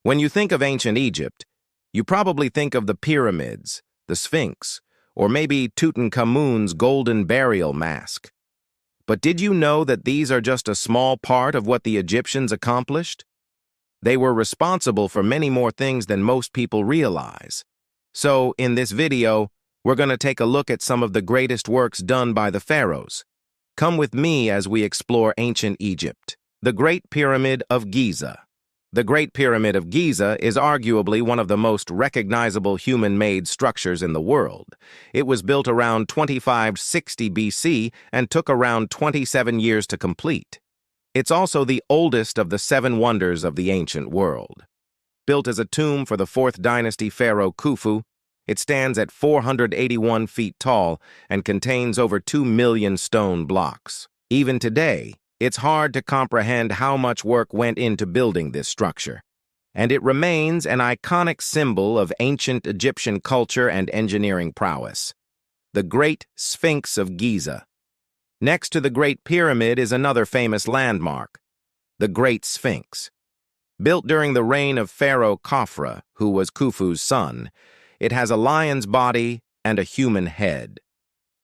When you think of ancient Egypt, you probably think of the pyramids, the Sphinx, or maybe Tutankhamun's golden burial mask. But did you know that these are just a small part of what the Egyptians accomplished? They were responsible for many more things than most people realize. So, in this video, we're going to take a look at some of the greatest works done by the pharaohs. Come with me as we explore ancient Egypt. The Great Pyramid of Giza. The Great Pyramid of Giza is arguably one of the most recognizable human-made structures in the world. It was built around 2560 BC and took around 27 years to complete. It's also the oldest of the 7 wonders of the ancient world. Built as a tomb for the 4th dynasty pharaoh Khufu, it stands at 481 feet tall and contains over 2 million stone blocks. Even today, it's hard to comprehend how much work went into building this structure, and it remains an iconic symbol of ancient Egyptian culture and engineering prowess. The Great Sphinx of Giza. Next to the Great Pyramid is another famous landmark, the Great Sphinx. Built during the reign of Pharaoh Khafra, who was Khufu's son, it has a lion's body and a human head.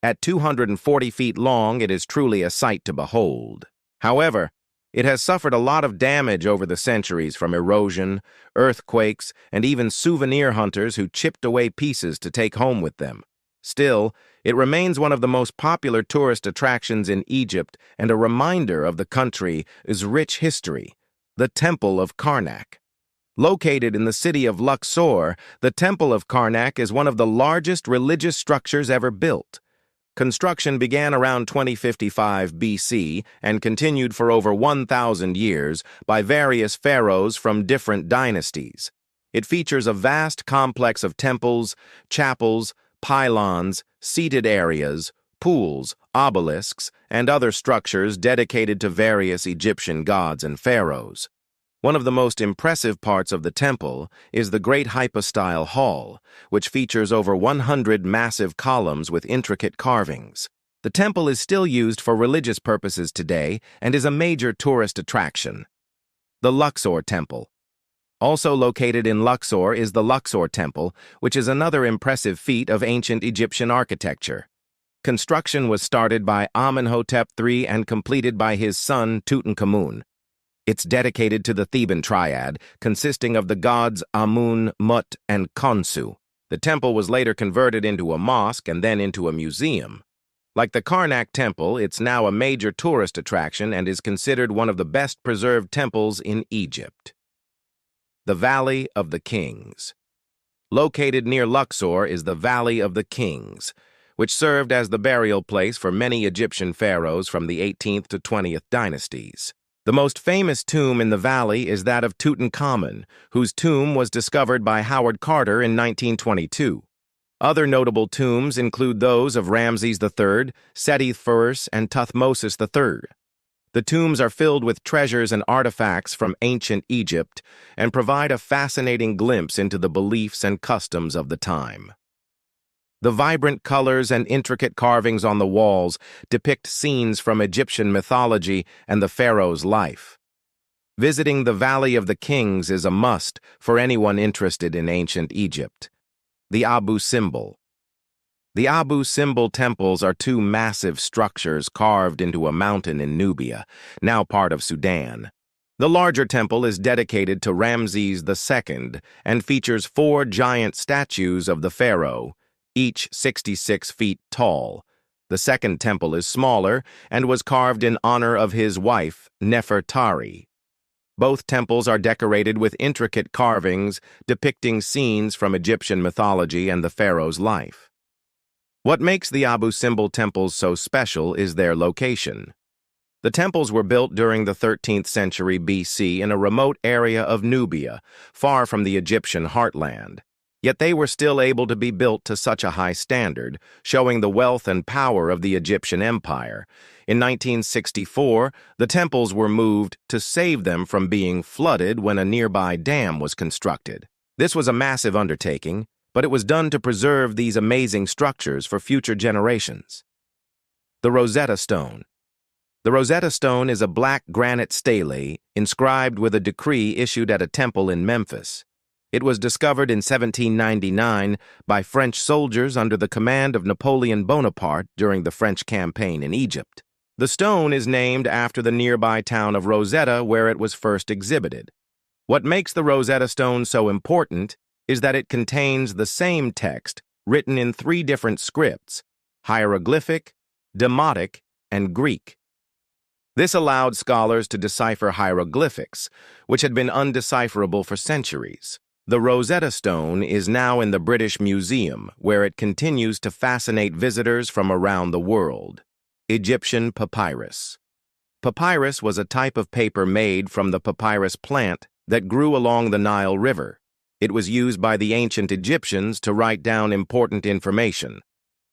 At 240 feet long, it is truly a sight to behold. However, it has suffered a lot of damage over the centuries from erosion, earthquakes, and even souvenir hunters who chipped away pieces to take home with them. Still, it remains one of the most popular tourist attractions in Egypt and a reminder of the country's rich history, the Temple of Karnak. Located in the city of Luxor, the Temple of Karnak is one of the largest religious structures ever built. Construction began around 2055 BC and continued for over 1,000 years by various pharaohs from different dynasties. It features a vast complex of temples, chapels, pylons, seated areas, pools, obelisks, and other structures dedicated to various Egyptian gods and pharaohs. One of the most impressive parts of the temple is the Great Hypostyle Hall, which features over 100 massive columns with intricate carvings. The temple is still used for religious purposes today and is a major tourist attraction. The Luxor Temple. Also located in Luxor is the Luxor Temple, which is another impressive feat of ancient Egyptian architecture. Construction was started by Amenhotep III and completed by his son Tutankhamun. It's dedicated to the Theban triad, consisting of the gods Amun, Mut, and Khonsu. The temple was later converted into a mosque and then into a museum. Like the Karnak Temple, it's now a major tourist attraction and is considered one of the best preserved temples in Egypt. The Valley of the Kings. Located near Luxor is the Valley of the Kings, which served as the burial place for many Egyptian pharaohs from the 18th to 20th dynasties. The most famous tomb in the valley is that of Tutankhamun, whose tomb was discovered by Howard Carter in 1922. Other notable tombs include those of Ramses III, Seti I, and Thutmosis III. The tombs are filled with treasures and artifacts from ancient Egypt and provide a fascinating glimpse into the beliefs and customs of the time. The vibrant colors and intricate carvings on the walls depict scenes from Egyptian mythology and the pharaoh's life. Visiting the Valley of the Kings is a must for anyone interested in ancient Egypt. The Abu Simbel. The Abu Simbel temples are 2 massive structures carved into a mountain in Nubia, now part of Sudan. The larger temple is dedicated to Ramses II and features 4 giant statues of the pharaoh, each 66 feet tall. The second temple is smaller and was carved in honor of his wife, Nefertari. Both temples are decorated with intricate carvings depicting scenes from Egyptian mythology and the pharaoh's life. What makes the Abu Simbel temples so special is their location. The temples were built during the 13th century BC in a remote area of Nubia, far from the Egyptian heartland. Yet they were still able to be built to such a high standard, showing the wealth and power of the Egyptian empire. In 1964, the temples were moved to save them from being flooded when a nearby dam was constructed. This was a massive undertaking, but it was done to preserve these amazing structures for future generations. The Rosetta Stone. The Rosetta Stone is a black granite stele inscribed with a decree issued at a temple in Memphis. It was discovered in 1799 by French soldiers under the command of Napoleon Bonaparte during the French campaign in Egypt. The stone is named after the nearby town of Rosetta, where it was first exhibited. What makes the Rosetta Stone so important is that it contains the same text written in 3 different scripts: hieroglyphic, demotic, and Greek. This allowed scholars to decipher hieroglyphics, which had been undecipherable for centuries. The Rosetta Stone is now in the British Museum, where it continues to fascinate visitors from around the world. Egyptian papyrus. Papyrus was a type of paper made from the papyrus plant that grew along the Nile River. It was used by the ancient Egyptians to write down important information.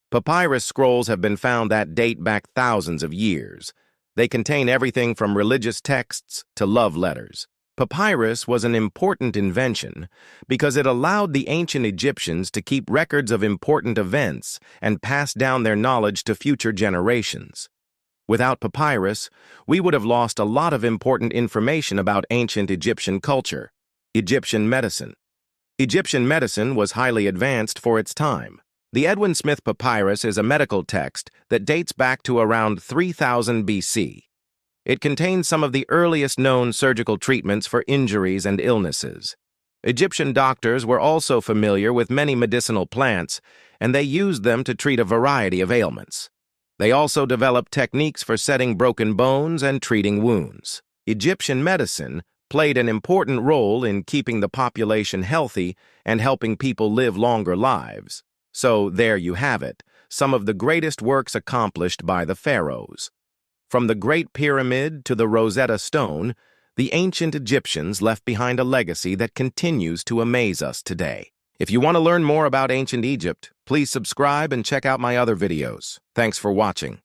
Papyrus scrolls have been found that date back thousands of years. They contain everything from religious texts to love letters. Papyrus was an important invention because it allowed the ancient Egyptians to keep records of important events and pass down their knowledge to future generations. Without papyrus, we would have lost a lot of important information about ancient Egyptian culture. Egyptian medicine. Egyptian medicine was highly advanced for its time. The Edwin Smith Papyrus is a medical text that dates back to around 3000 BC. It contains some of the earliest known surgical treatments for injuries and illnesses. Egyptian doctors were also familiar with many medicinal plants, and they used them to treat a variety of ailments. They also developed techniques for setting broken bones and treating wounds. Egyptian medicine played an important role in keeping the population healthy and helping people live longer lives. So there you have it, some of the greatest works accomplished by the pharaohs. From the Great Pyramid to the Rosetta Stone, the ancient Egyptians left behind a legacy that continues to amaze us today. If you want to learn more about ancient Egypt, please subscribe and check out my other videos. Thanks for watching.